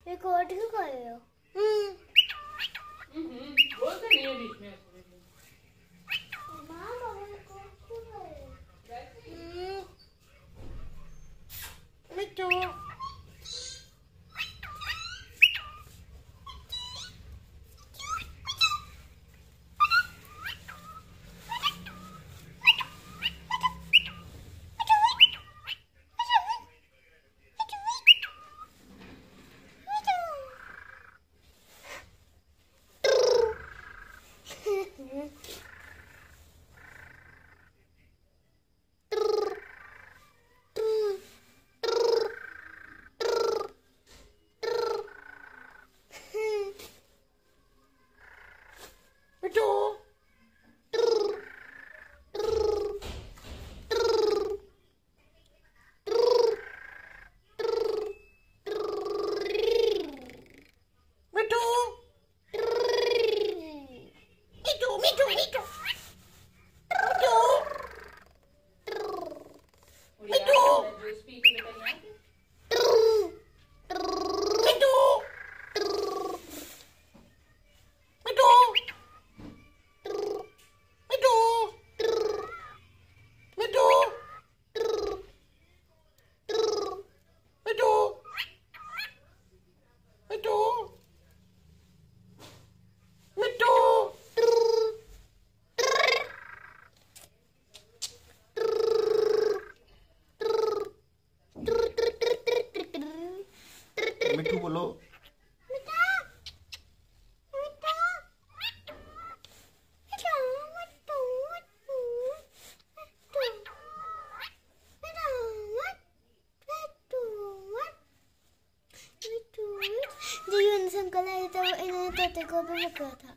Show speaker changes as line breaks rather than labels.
Record क्यों कर रहे हो?
बोलते नहीं है बीच में।
माँ बाबा रिकॉर्ड क्यों कर रहे हो?
मिट्टू मिट्टू बोलो।
जो यूनिस अंकल आए थे वो इन्होंने तोते को भी पकड़ा था।